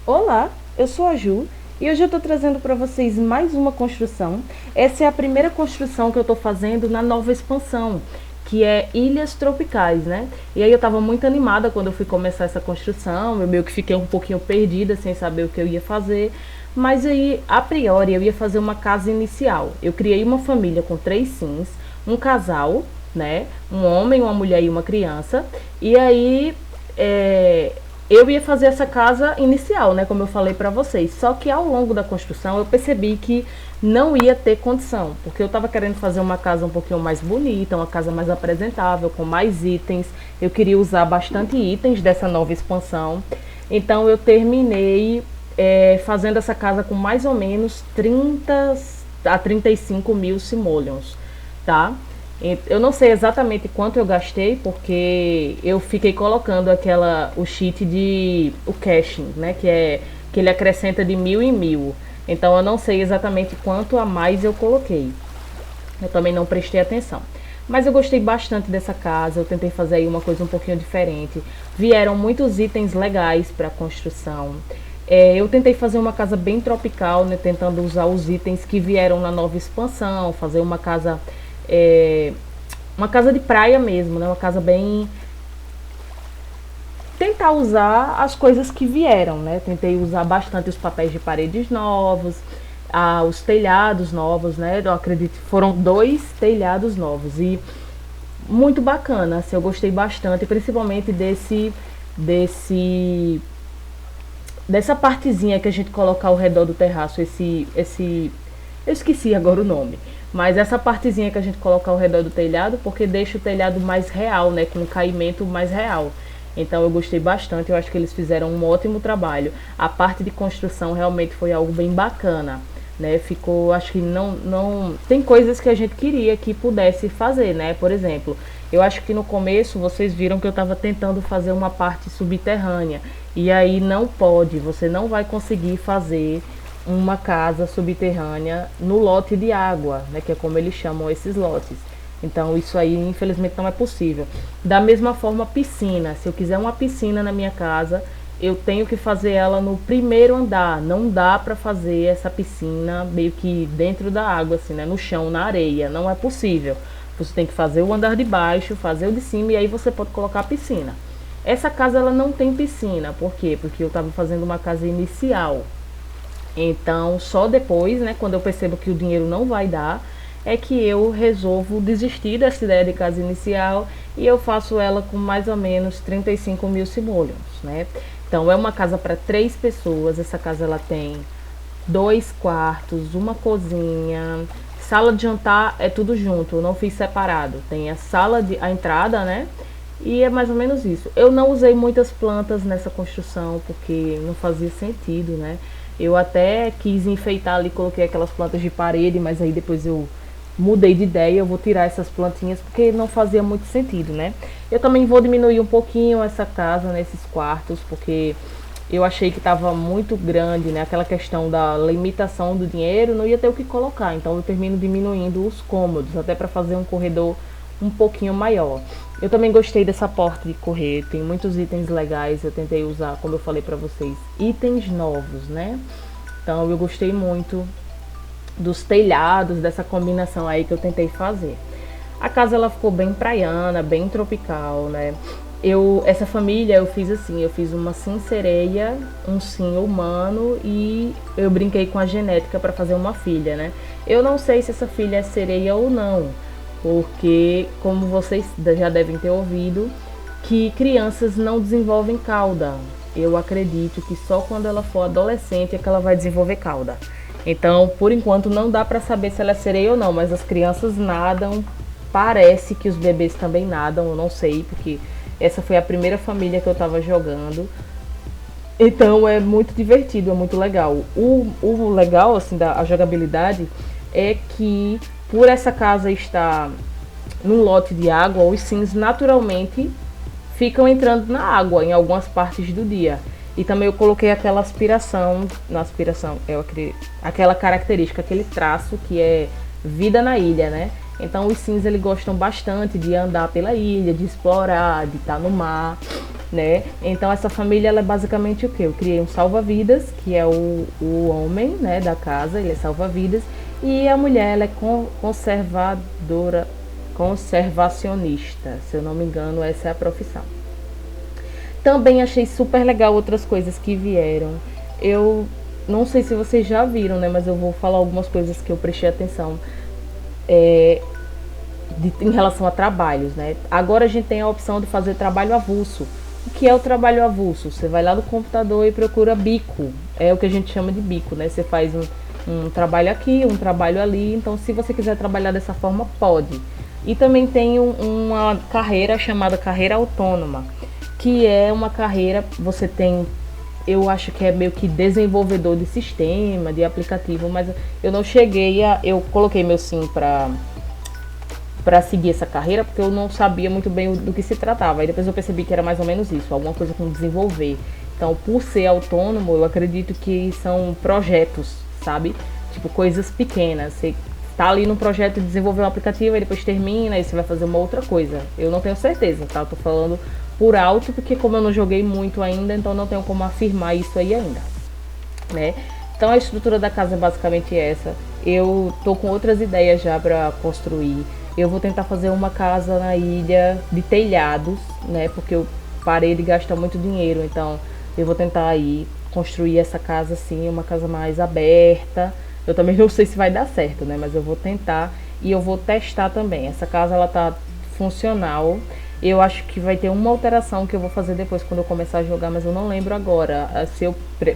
Olá, eu sou a Ju e hoje eu estou trazendo para vocês mais uma construção. Essa é a primeira construção que eu estou fazendo na nova expansão, que é Ilhas Tropicais, né? E aí eu estava muito animada quando eu fui começar essa construção, eu meio que fiquei um pouquinho perdida sem saber o que eu ia fazer, mas aí, a priori, eu ia fazer uma casa inicial. Eu criei uma família com 3 sims, um casal, né? Um homem, uma mulher e uma criança. E aí, é, eu ia fazer essa casa inicial, né, como eu falei para vocês. Só que ao longo da construção eu percebi que não ia ter condição, porque eu estava querendo fazer uma casa um pouquinho mais bonita, uma casa mais apresentável, com mais itens. Eu queria usar bastante itens dessa nova expansão. Então eu terminei fazendo essa casa com mais ou menos 30 a 35 mil simoleons, tá? Eu não sei exatamente quanto eu gastei, porque eu fiquei colocando o cheat de o caching, né, que ele acrescenta de 1.000 em 1.000. Então eu não sei exatamente quanto a mais eu coloquei. Eu também não prestei atenção. Mas eu gostei bastante dessa casa, eu tentei fazer aí uma coisa um pouquinho diferente. Vieram muitos itens legais para a construção. Eu tentei fazer uma casa bem tropical, né, tentando usar os itens que vieram na nova expansão, fazer é, uma casa de praia mesmo, né, uma casa bem tentar usar as coisas que vieram, né? Tentei usar bastante os papéis de paredes novos, os telhados novos, né? Eu acredito que foram 2 telhados novos e muito bacana, assim, eu gostei bastante, principalmente desse dessa partezinha que a gente coloca ao redor do terraço, eu esqueci agora o nome, mas essa partezinha que a gente coloca ao redor do telhado, porque deixa o telhado mais real, né, com um caimento mais real. Então eu gostei bastante, eu acho que eles fizeram um ótimo trabalho. A parte de construção realmente foi algo bem bacana, né? Ficou, acho que não tem coisas que a gente queria que pudesse fazer, né? Por exemplo, eu acho que no começo vocês viram que eu estava tentando fazer uma parte subterrânea e aí não pode, você não vai conseguir fazer uma casa subterrânea no lote de água, né, que é como eles chamam esses lotes. Então isso aí infelizmente não é possível. Da mesma forma, piscina. Se eu quiser uma piscina na minha casa, eu tenho que fazer ela no primeiro andar. Não dá para fazer essa piscina meio que dentro da água, assim, né, no chão, na areia. Não é possível. Você tem que fazer o andar de baixo, fazer o de cima e aí você pode colocar a piscina. Essa casa ela não tem piscina. Por quê? Porque eu estava fazendo uma casa inicial. Então, só depois, né, quando eu percebo que o dinheiro não vai dar, é que eu resolvo desistir dessa ideia de casa inicial e eu faço ela com mais ou menos 35 mil simoleons, né? Então, é uma casa para 3 pessoas. Essa casa ela tem 2 quartos, uma cozinha, sala de jantar, é tudo junto, eu não fiz separado. Tem a entrada, né? E é mais ou menos isso. Eu não usei muitas plantas nessa construção porque não fazia sentido, né? Eu até quis enfeitar ali, coloquei aquelas plantas de parede, mas aí depois eu mudei de ideia, eu vou tirar essas plantinhas porque não fazia muito sentido, né? Eu também vou diminuir um pouquinho essa casa nesses quartos, porque eu achei que estava muito grande, né? Aquela questão da limitação do dinheiro, não ia ter o que colocar. Então eu termino diminuindo os cômodos, até para fazer um corredor um pouquinho maior. Eu também gostei dessa porta de correr, tem muitos itens legais. Eu tentei usar, como eu falei para vocês, itens novos, né? Então eu gostei muito dos telhados, dessa combinação aí que eu tentei fazer. A casa ela ficou bem praiana, bem tropical, né? Essa família eu fiz assim, eu fiz uma sim sereia, um sim humano e eu brinquei com a genética para fazer uma filha, né? Eu não sei se essa filha é sereia ou não, porque como vocês já devem ter ouvido, que crianças não desenvolvem cauda. Eu acredito que só quando ela for adolescente é que ela vai desenvolver cauda. Então, por enquanto, não dá para saber se ela é sereia ou não, mas as crianças nadam. Parece que os bebês também nadam, eu não sei, porque essa foi a primeira família que eu estava jogando. Então é muito divertido, é muito legal. O legal, assim, da jogabilidade é que por essa casa estar num lote de água, os sims naturalmente ficam entrando na água em algumas partes do dia. E também eu coloquei aquela aspiração, na aspiração, aquela característica, aquele traço que é vida na ilha, né? Então os sims eles gostam bastante de andar pela ilha, de explorar, de estar no mar. né? Então essa família ela é basicamente o que? Eu criei um salva-vidas, que é o homem, né, da casa, ele é salva-vidas, e a mulher ela é conservadora, conservacionista, se eu não me engano, essa é a profissão. Também achei super legal outras coisas que vieram. Eu não sei se vocês já viram, né, mas eu vou falar algumas coisas que eu prestei atenção em relação a trabalhos, né? Agora a gente tem a opção de fazer trabalho avulso. O que é o trabalho avulso? Você vai lá no computador e procura bico. É o que a gente chama de bico, né? Você faz um trabalho aqui, um trabalho ali. Então, se você quiser trabalhar dessa forma, pode. E também tem uma carreira chamada carreira autônoma, que é uma carreira, você tem, eu acho que é meio que desenvolvedor de sistema, de aplicativo, mas eu não cheguei eu coloquei meu sim para seguir essa carreira, porque eu não sabia muito bem do que se tratava. Aí depois eu percebi que era mais ou menos isso, alguma coisa com desenvolver. Então, por ser autônomo, eu acredito que são projetos, sabe? Tipo, coisas pequenas. Você tá ali no projeto de desenvolver um aplicativo, aí depois termina, aí você vai fazer uma outra coisa. Eu não tenho certeza, tá? Eu tô falando por alto, porque como eu não joguei muito ainda, então não tenho como afirmar isso aí ainda, né? Então a estrutura da casa é basicamente essa. Eu tô com outras ideias já para construir. Eu vou tentar fazer uma casa na ilha de telhados, né? Porque eu parei de gastar muito dinheiro, então eu vou tentar aí construir essa casa assim, uma casa mais aberta. Eu também não sei se vai dar certo, né? Mas eu vou tentar e eu vou testar também. Essa casa ela tá funcional. Eu acho que vai ter uma alteração que eu vou fazer depois quando eu começar a jogar, mas eu não lembro agora. Se eu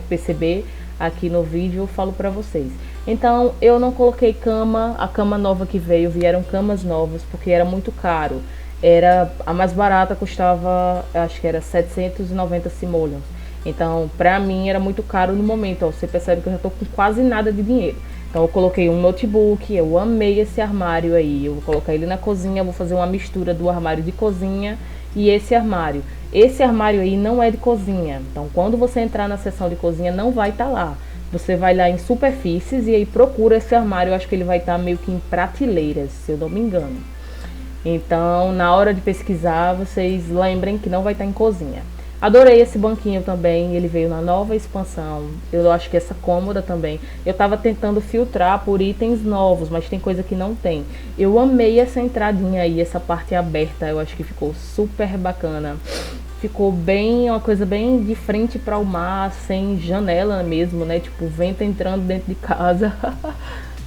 perceber aqui no vídeo, eu falo pra vocês. Então, eu não coloquei cama, a cama nova que veio, vieram camas novas, porque era muito caro. Era, a mais barata custava, acho que era 790 simoleons. Então, pra mim era muito caro no momento, ó, você percebe que eu já tô com quase nada de dinheiro. Então eu coloquei um notebook, eu amei esse armário aí, eu vou colocar ele na cozinha, vou fazer uma mistura do armário de cozinha e esse armário. Esse armário aí não é de cozinha, então quando você entrar na seção de cozinha não vai estar lá. Você vai lá em superfícies e aí procura esse armário, eu acho que ele vai estar meio que em prateleiras, se eu não me engano. Então na hora de pesquisar, vocês lembrem que não vai estar em cozinha. Adorei esse banquinho também, ele veio na nova expansão. Eu acho que essa cômoda também. Eu tava tentando filtrar por itens novos, mas tem coisa que não tem. Eu amei essa entradinha aí, essa parte aberta, eu acho que ficou super bacana. Ficou bem, uma coisa bem de frente para o mar, sem janela mesmo, né? Tipo, o vento entrando dentro de casa.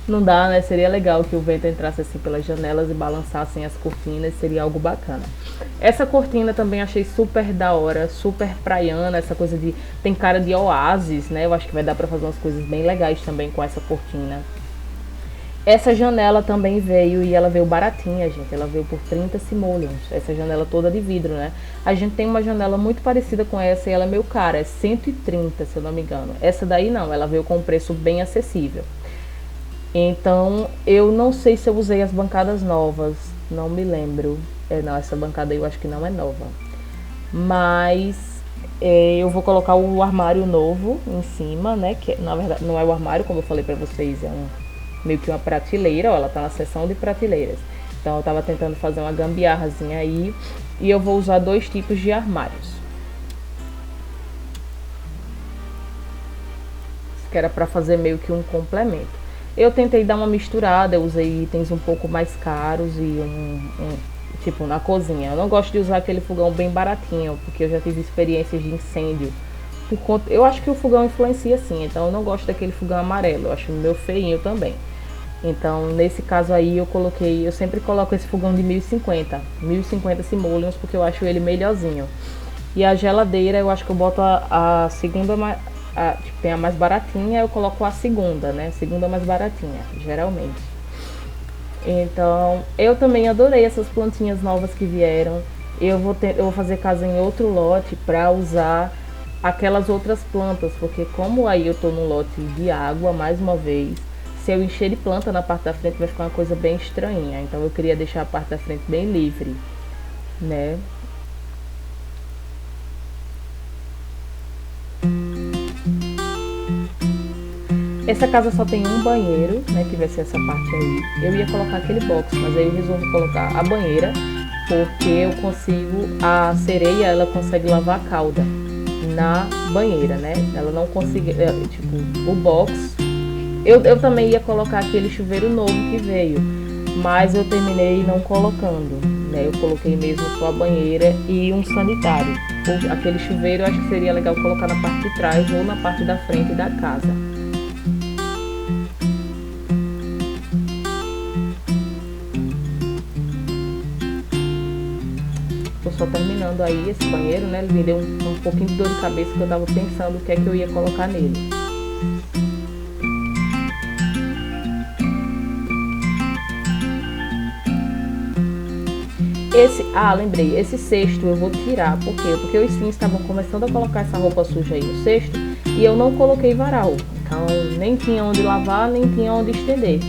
Não dá, né? Seria legal que o vento entrasse assim pelas janelas e balançassem as cortinas, seria algo bacana. Essa cortina também achei super da hora, super praiana, essa coisa de... tem cara de oásis, né? Eu acho que vai dar pra fazer umas coisas bem legais também com essa cortina. Essa janela também veio e ela veio baratinha, gente. Ela veio por 30 simoleons. Essa janela toda de vidro, né? A gente tem uma janela muito parecida com essa e ela é meio cara, é 130, se eu não me engano. Essa daí não, ela veio com um preço bem acessível. Então, eu não sei se eu usei as bancadas novas, não me lembro. Não, essa bancada aí eu acho que não é nova. Mas eu vou colocar o armário novo em cima, né? Que na verdade não é o armário, como eu falei pra vocês, é meio que uma prateleira, ó, ela tá na seção de prateleiras. Então eu tava tentando fazer uma gambiarrazinha aí. E eu vou usar dois tipos de armários. Que era pra fazer meio que um complemento. Eu tentei dar uma misturada, eu usei itens um pouco mais caros e tipo na cozinha. Eu não gosto de usar aquele fogão bem baratinho, porque eu já tive experiências de incêndio. Eu acho que o fogão influencia sim, então eu não gosto daquele fogão amarelo, eu acho meu feinho também. Então nesse caso aí eu sempre coloco esse fogão de 1050 simoleons, porque eu acho ele melhorzinho. E a geladeira eu acho que eu boto a segunda tipo, tem a mais baratinha, eu coloco a segunda, né? Segunda mais baratinha, geralmente. Então, eu também adorei essas plantinhas novas que vieram. Eu vou fazer casa em outro lote pra usar aquelas outras plantas, porque como aí eu tô num lote de água, mais uma vez, se eu encher de planta na parte da frente vai ficar uma coisa bem estranha. Então eu queria deixar a parte da frente bem livre, né? Essa casa só tem um banheiro, né, que vai ser essa parte aí. Eu ia colocar aquele box, mas aí eu resolvi colocar a banheira porque eu consigo, a sereia ela consegue lavar a cauda na banheira, né? Ela não consegue, tipo, o box. Eu também ia colocar aquele chuveiro novo que veio, mas eu terminei não colocando, né? Eu coloquei mesmo só a banheira e um sanitário. Aquele chuveiro eu acho que seria legal colocar na parte de trás ou na parte da frente da casa. Tô só terminando aí esse banheiro, né? Ele me deu um pouquinho de dor de cabeça que eu tava pensando o que é que eu ia colocar nele. Lembrei, esse cesto eu vou tirar, por quê? Porque os sims estavam começando a colocar essa roupa suja aí no cesto e eu não coloquei varal, então nem tinha onde lavar, nem tinha onde estender.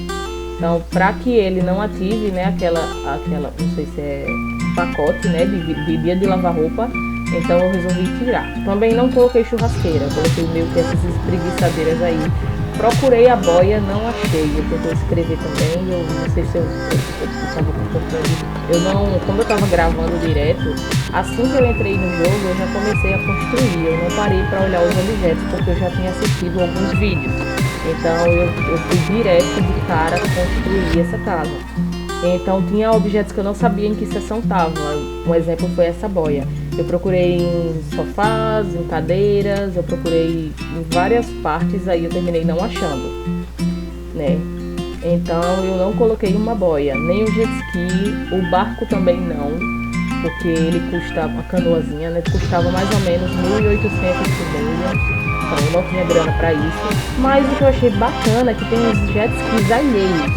Então, para que ele não ative, né, aquela, não sei se é pacote, né, de dia de lavar roupa, então eu resolvi tirar. Também não coloquei churrasqueira, coloquei meio que essas espreguiçadeiras aí. Procurei a boia, não achei. Eu tentei escrever também, eu não sei se eu estava com eu não, como eu estava gravando direto, assim que eu entrei no jogo, eu já comecei a construir. Eu não parei para olhar os objetos, porque eu já tinha assistido alguns vídeos. Então eu fui direto de cara construir essa casa. Então tinha objetos que eu não sabia em que seção estava. Um exemplo foi essa boia. Eu procurei em sofás, em cadeiras, eu procurei em várias partes, aí eu terminei não achando, né? Então eu não coloquei uma boia, nem o jet ski, o barco também não, porque ele custava, a canoazinha, né? Custava mais ou menos 1.800 simoleons, então eu não tinha grana para isso. Mas o que eu achei bacana é que tem os jet skis alheios.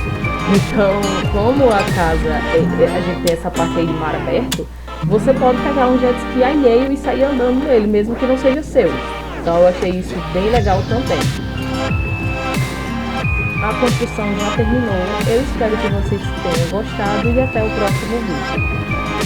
Então, como a casa, a gente tem essa parte aí de mar aberto, você pode pegar um jet ski alheio e sair andando nele, mesmo que não seja seu. Então eu achei isso bem legal também. A construção já terminou. Eu espero que vocês tenham gostado e até o próximo vídeo.